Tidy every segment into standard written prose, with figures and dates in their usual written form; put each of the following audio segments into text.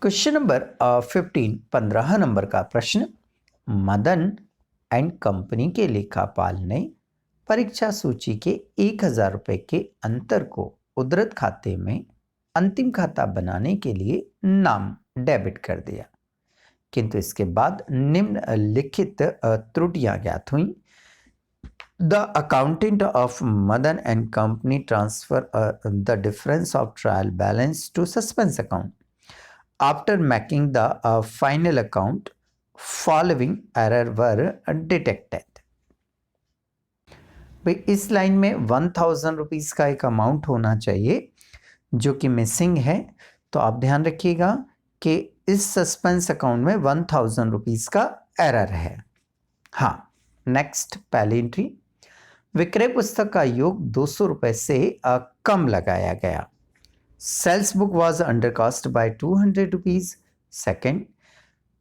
Question number 15 15 number का प्रश्न। Madan and company के लेखापाल ने परीक्षा सूची के 1000 रुपये के अंतर को उद्धृत खाते में अंतिम खाता बनाने के लिए नाम डेबिट कर दिया, किंतु इसके बाद निम्नलिखित त्रुटियां ज्ञात हुई। The accountant of Madan and Company transfer the difference of trial balance to suspense account. After making the final account, following error were detected. भाई इस लाइन में 1000 रुपीज़ का एक अमाउंट होना चाहिए जो कि मिसिंग है, तो आप ध्यान रखिएगा कि इस सस्पेंस अकाउंट में 1000 रुपीज़ का एरर है। हाँ, नेक्स्ट पहली एंट्री, विक्रय पुस्तक का योग 200 रुपये से कम लगाया गया। Sales book was under cost by 200 rupees. Second,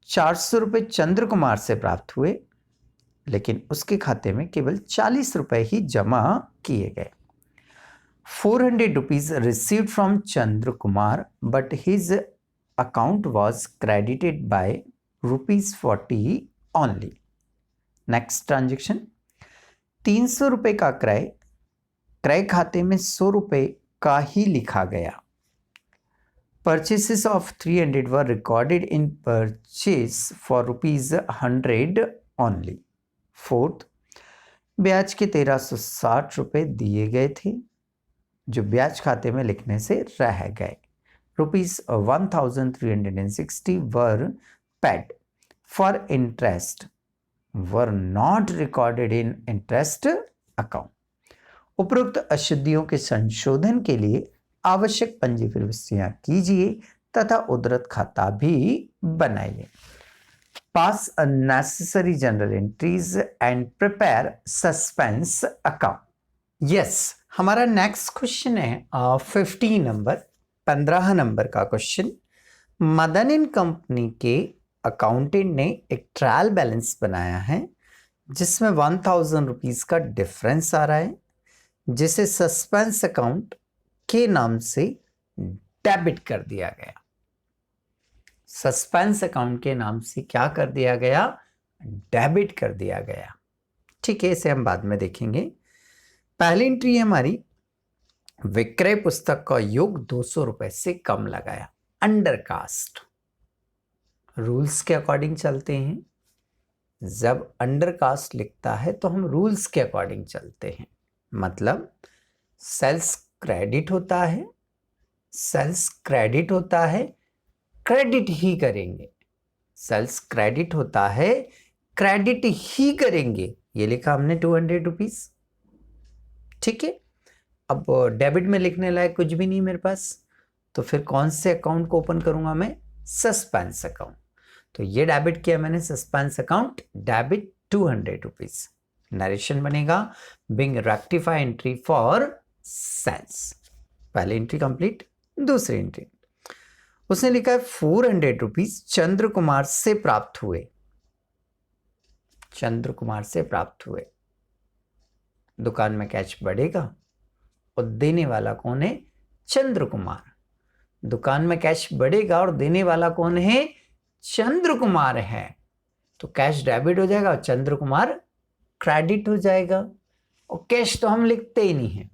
400 रुपये चंद्र कुमार से प्राप्त हुए, लेकिन उसके खाते में केवल 40 रुपये ही जमा किए गए। 400 rupees received from Chandra Kumar but his account was credited bye ₹40 only. Next transaction, 300 रुपये का क्रय खाते में 100 रुपये का ही लिखा गया। Purchases of 300 were recorded in purchase for ₹100 only. Fourth, ब्याज के 1360 रुपये दिए गए थे जो ब्याज खाते में लिखने से रह गए। ₹1360 were paid for interest were not recorded in interest account. उपरोक्त अशुद्धियों के संशोधन के लिए आवश्यक पंजी प्रविष्टियां कीजिए तथा उद्धृत खाता भी बनाइए। Pass unnecessary journal entries and prepare suspense account. Yes, हमारा नेक्स्ट क्वेश्चन है 15 नंबर का क्वेश्चन। मदन एंड कंपनी के अकाउंटेंट ने एक ट्रायल बैलेंस बनाया है जिसमें 1000 रुपीज़ का डिफरेंस आ रहा है, जिसे सस्पेंस अकाउंट के नाम से डेबिट कर दिया गया। सस्पेंस अकाउंट के नाम से क्या कर दिया गया? डेबिट कर दिया गया। ठीक है, इसे हम बाद में देखेंगे। पहली एंट्री है हमारी, विक्रय पुस्तक का योग 200 रुपये से कम लगाया। अंडर कास्ट रूल्स के अकॉर्डिंग चलते हैं। जब अंडर कास्ट लिखता है तो हम रूल्स के अकॉर्डिंग चलते हैं, मतलब सेल्स क्रेडिट होता है, सेल्स क्रेडिट होता है, क्रेडिट ही करेंगे। सेल्स क्रेडिट होता है, क्रेडिट ही करेंगे। ये लिखा हमने 200 रुपीज़। ठीक है, अब डेबिट में लिखने लायक कुछ भी नहीं मेरे पास, तो फिर कौन से अकाउंट को ओपन करूंगा मैं? Suspense account. तो ये डेबिट किया मैंने, suspense account debit 200 rupees. Narration बनेगा being rectify entry for sales. पहली एंट्री कंप्लीट। दूसरी एंट्री, उसने लिखा है 400 रुपीज़ चंद्र कुमार से प्राप्त हुए। चंद्र कुमार से प्राप्त हुए। दुकान में कैश बढ़ेगा और देने वाला कौन है? चंद्र कुमार। दुकान में कैश बढ़ेगा और देने वाला कौन है? चंद्र कुमार है। तो कैश डेबिट हो जाएगा और चंद्र कुमार क्रेडिट हो जाएगा। और कैश तो हम लिखते ही नहीं है,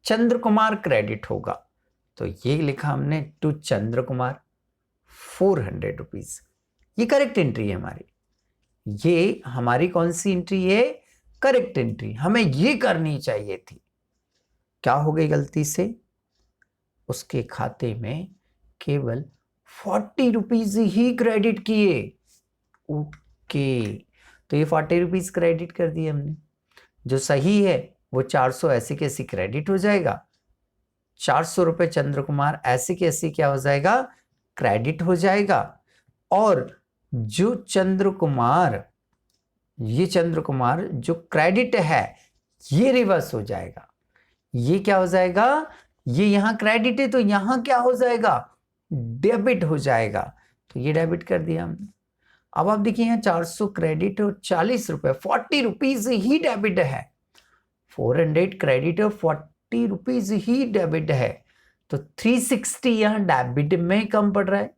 चंद्र कुमार क्रेडिट होगा। तो ये लिखा हमने टू चंद्र कुमार 400 रुपीज़। ये करेक्ट एंट्री है हमारी। ये हमारी कौन सी एंट्री है? Correct entry. हमें ये करनी चाहिए थी। क्या हो गई गलती से? उसके खाते में केवल 40 रुपीज़ ही क्रेडिट किए। ओके, तो ये 40 रुपीज़ क्रेडिट कर दिए हमने। जो सही है वो 400 ऐसे के ऐसी क्रेडिट हो जाएगा। 400 रुपये चंद्र कुमार ऐसे के ऐसे क्या हो जाएगा? क्रेडिट हो जाएगा। और जो चंद्र कुमार, ये चंद्र कुमार जो क्रेडिट है ये रिवर्स हो जाएगा। ये क्या हो जाएगा? ये यहाँ क्रेडिट है तो यहाँ क्या हो जाएगा? डेबिट हो जाएगा। तो ये डेबिट कर दिया हमने। अब आप देखिए यहाँ 400 क्रेडिट और 40 रुपये, 40 रुपीज़ ही डेबिट है। 400 क्रेडिट और 40 रुपीज़ ही डेबिट है, तो 360 यहाँ डेबिट में कम पड़ रहा है।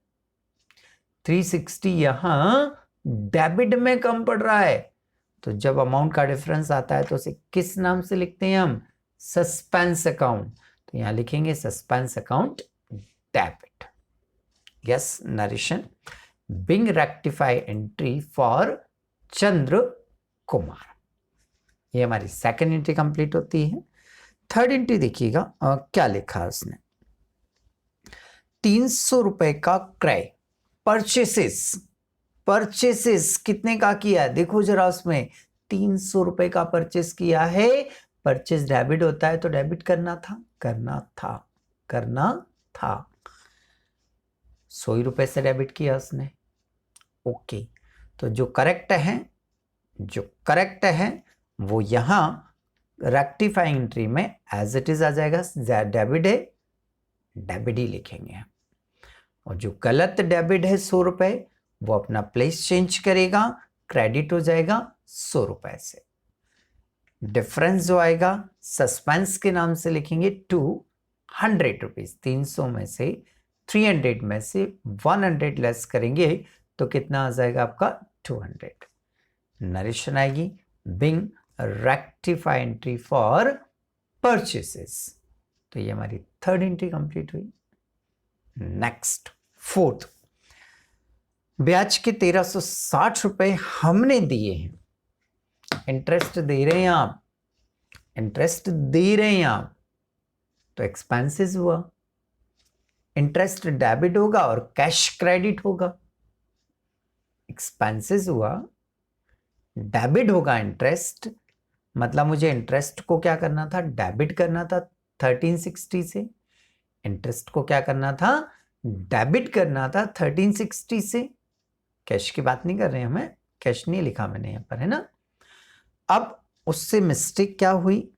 360 यहां डेबिट में कम पड़ रहा है, तो जब अमाउंट का डिफरेंस आता है तो उसे किस नाम से लिखते हैं हम? Suspense account. तो यहां लिखेंगे suspense account debit. Yes narration, being rectify entry for Chandra Kumar. ये हमारी सेकंड एंट्री कंप्लीट होती है। थर्ड एंट्री देखिएगा क्या लिखा है उसने। 300 रुपए का क्रय, परचेसेस कितने का किया? देखो जरा उसमें 300 रुपए का परचेस किया है। परचेस डेबिट होता है तो डेबिट करना था। 100 रुपए से डेबिट किया उसने। ओके, तो जो करेक्ट है वो यहां रेक्टिफाइंग एंट्री में एज इट इज आ जाएगा। डेबिट है, डेबिट ही लिखेंगे। और जो गलत डेबिट है 100 रुपए, वो अपना प्लेस चेंज करेगा, क्रेडिट हो जाएगा 100 रुपए से। डिफरेंस जो आएगा सस्पेंस के नाम से लिखेंगे 200 रुपीज। 300 में से 300 में से 100 लेस करेंगे तो कितना आ जाएगा आपका? 200। नरेशन आएगी being rectify entry for purchases. तो ये हमारी थर्ड एंट्री कंप्लीट हुई। नेक्स्ट फोर्थ, ब्याज के 1360 रुपए हमने दिए हैं, इंटरेस्ट दे रहे हैं आप, तो एक्सपेंसेस हुआ। इंटरेस्ट डेबिट होगा और कैश क्रेडिट होगा। एक्सपेंसेस हुआ, डेबिट होगा इंटरेस्ट, मतलब मुझे इंटरेस्ट को क्या करना था? डेबिट करना था 1360 से। इंटरेस्ट को क्या करना था? डेबिट करना था 1360 से। कैश की बात नहीं कर रहे हैं, हमें कैश नहीं लिखा मैंने यहां पर, है ना। अब उससे मिस्टेक क्या हुई?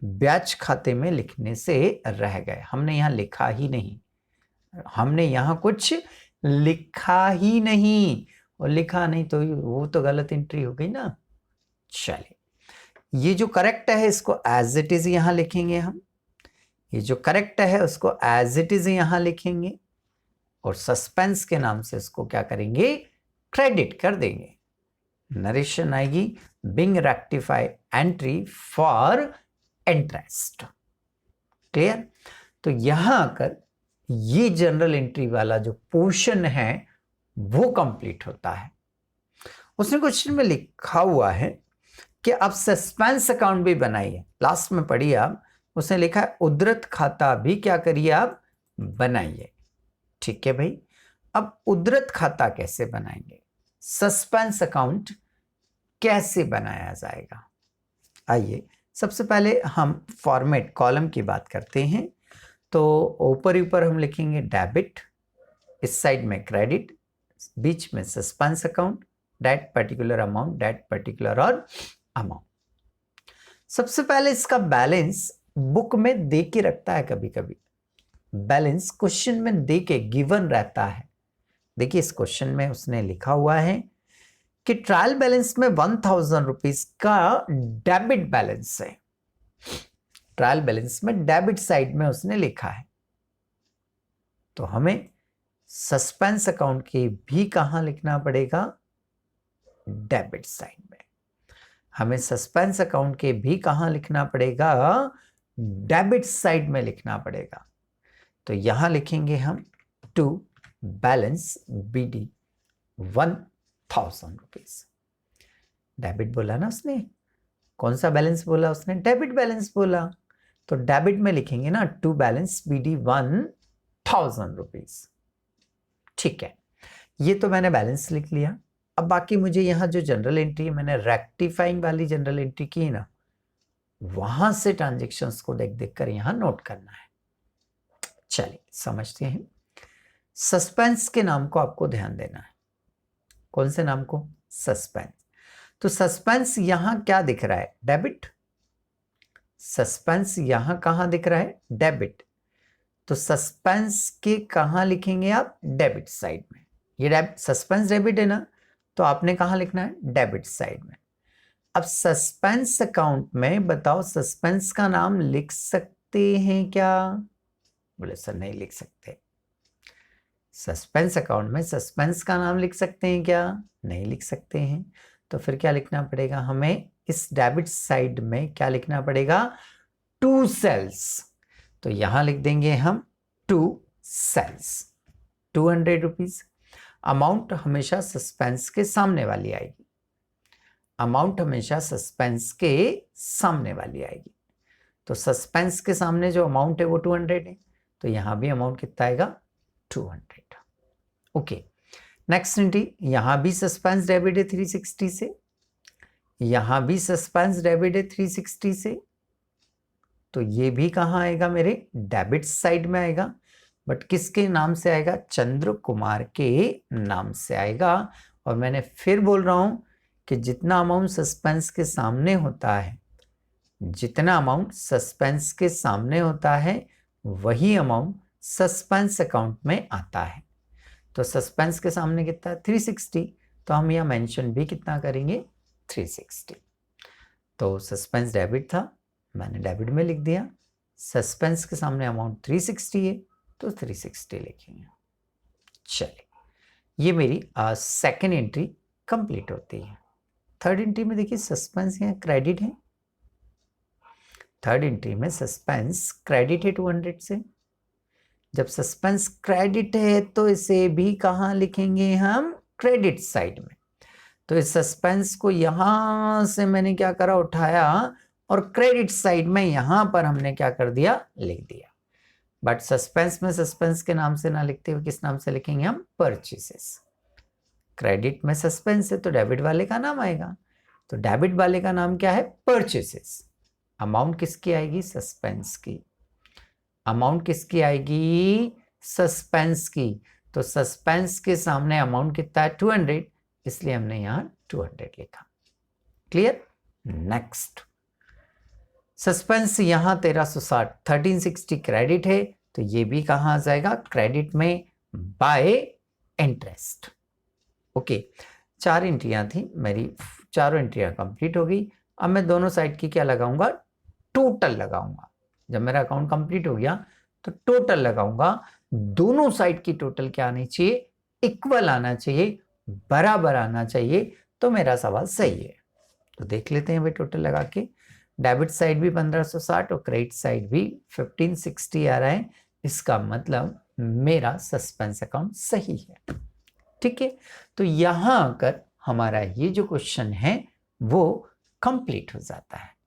ब्याज खाते में लिखने से रह गए, हमने यहां लिखा ही नहीं, और लिखा नहीं तो वो तो गलत एंट्री हो गई ना। चलिए, ये जो करेक्ट है इसको एज इट इज यहां लिखेंगे हम, ये जो करेक्ट है उसको एज इट इज यहां लिखेंगे, और सस्पेंस के नाम से इसको क्या करेंगे? क्रेडिट कर देंगे। नरेशन आएगी being rectify entry for interest. Clear? तो यहां आकर ये जनरल एंट्री वाला जो पोर्शन है वो कंप्लीट होता है। उसने क्वेश्चन में लिखा हुआ है कि आप सस्पेंस अकाउंट भी बनाइए, लास्ट में पढ़िए आप, उसने लिखा है उद्धृत खाता भी क्या करिए आप? बनाइए। ठीक है भाई, अब उद्धृत खाता कैसे बनाएंगे? सस्पेंस अकाउंट कैसे बनाया जाएगा? आइए सबसे पहले हम फॉर्मेट कॉलम की बात करते हैं। तो ऊपर हम लिखेंगे डेबिट, इस साइड में क्रेडिट, बीच में suspense account, date particular amount, date particular और अमाउंट। सबसे पहले इसका बैलेंस बुक में दे के रखता है, कभी कभी बैलेंस क्वेश्चन में दे के गिवन रहता है। देखिए इस क्वेश्चन में उसने लिखा हुआ है कि ट्रायल बैलेंस में 1000 रुपीज का डेबिट बैलेंस है। ट्रायल बैलेंस में डेबिट साइड में उसने लिखा है, तो हमें सस्पेंस अकाउंट के भी कहां लिखना पड़ेगा? डेबिट साइड में। हमें सस्पेंस अकाउंट के भी कहां लिखना पड़ेगा? डेबिट साइड में लिखना पड़ेगा। तो यहां लिखेंगे हम to balance BD 1000 rupees. Debit बोला ना उसने, कौन सा बैलेंस बोला उसने? डेबिट बैलेंस बोला, तो डेबिट में लिखेंगे ना टू बैलेंस BD 1000 रुपीज। ठीक है, ये तो मैंने बैलेंस लिख लिया। अब बाकी मुझे यहां जो जनरल एंट्री मैंने रेक्टिफाइंग वाली जनरल एंट्री की ना, वहां से ट्रांजेक्शन्स को देख देख कर यहां नोट करना है। चलिए समझते हैं। सस्पेंस के नाम को आपको ध्यान देना है। कौन से नाम को? सस्पेंस। तो सस्पेंस यहां क्या दिख रहा है? डेबिट। सस्पेंस यहां कहां दिख रहा है? डेबिट। तो सस्पेंस के कहां लिखेंगे आप? डेबिट साइड में। ये सस्पेंस डेबिट है ना, तो आपने कहां लिखना है? डेबिट साइड में। अब सस्पेंस अकाउंट में बताओ, सस्पेंस का नाम लिख सकते हैं क्या? बोले सर नहीं लिख सकते। सस्पेंस अकाउंट में सस्पेंस का नाम लिख सकते हैं क्या? नहीं लिख सकते हैं। तो फिर क्या लिखना पड़ेगा हमें? इस डेबिट साइड में क्या लिखना पड़ेगा? 2 सेल्स। तो यहां लिख देंगे हम 2 सेल्स, 200 रुपीज। अमाउंट हमेशा सस्पेंस के सामने वाली आएगी, अमाउंट हमेशा सस्पेंस के सामने वाली आएगी। तो सस्पेंस के सामने जो अमाउंट है वो 200 है, तो यहां भी अमाउंट कितना आएगा? 200। ओके, नेक्स्ट एंट्री, यहां भी सस्पेंस डेबिट है 360 से, यहां भी सस्पेंस डेबिट है 360 से, तो ये भी कहां आएगा? मेरे डेबिट साइड में आएगा, बट किसके नाम से आएगा? चंद्र कुमार के नाम से आएगा। और मैंने फिर बोल रहा हूं कि जितना अमाउंट सस्पेंस के सामने होता है, जितना अमाउंट सस्पेंस के सामने होता है वही अमाउंट सस्पेंस अकाउंट में आता है। तो सस्पेंस के सामने कितना है? 360, तो हम यहां मेंशन भी कितना करेंगे? 360। तो सस्पेंस डेबिट था, मैंने डेबिट में लिख दिया। सस्पेंस के सामने अमाउंट 360 है, तो 360 लिखेंगे। चलिए, ये मेरी सेकेंड एंट्री कंप्लीट होती है। थर्ड एंट्री में देखिए सस्पेंस यहाँ क्रेडिट है, थर्ड एंट्री में सस्पेंस क्रेडिट है 200 से। जब सस्पेंस क्रेडिट है तो इसे भी कहाँ लिखेंगे हम? क्रेडिट साइड में। तो इस सस्पेंस को यहां से मैंने क्या करा? उठाया और क्रेडिट साइड में यहां पर हमने क्या कर दिया? लिख दिया। बट सस्पेंस में सस्पेंस के नाम से ना लिखते हुए किस नाम से लिखेंगे हम? परचेसेस। क्रेडिट में सस्पेंस है तो डेबिट वाले का नाम आएगा, तो डेबिट वाले का नाम क्या है? परचेसेस। अमाउंट किसकी आएगी? सस्पेंस की। अमाउंट किसकी आएगी? सस्पेंस की। तो सस्पेंस के सामने अमाउंट कितना है? 200, इसलिए हमने यहां 200 लिखा। क्लियर? नेक्स्ट, सस्पेंस यहां 1360, 1360 क्रेडिट है, तो ये भी कहां आ जाएगा? क्रेडिट में बाय इंटरेस्ट। ओके, 4 एंट्रियां थी मेरी, चारों एंट्रियां कंप्लीट हो गई। अब मैं दोनों साइड की क्या लगाऊंगा? टोटल लगाऊंगा। जब मेरा अकाउंट कंप्लीट हो गया तो टोटल लगाऊंगा। दोनों साइड की टोटल क्या आनी चाहिए? इक्वल आना चाहिए, बराबर आना चाहिए, तो मेरा सवाल सही है। तो देख लेते हैं भाई टोटल लगा के। डेबिट साइड भी 1560 और क्रेडिट साइड भी 1560 आ रहा है, इसका मतलब मेरा सस्पेंस अकाउंट सही है। ठीक है, तो यहां आकर हमारा ये जो क्वेश्चन है वो कंप्लीट हो जाता है।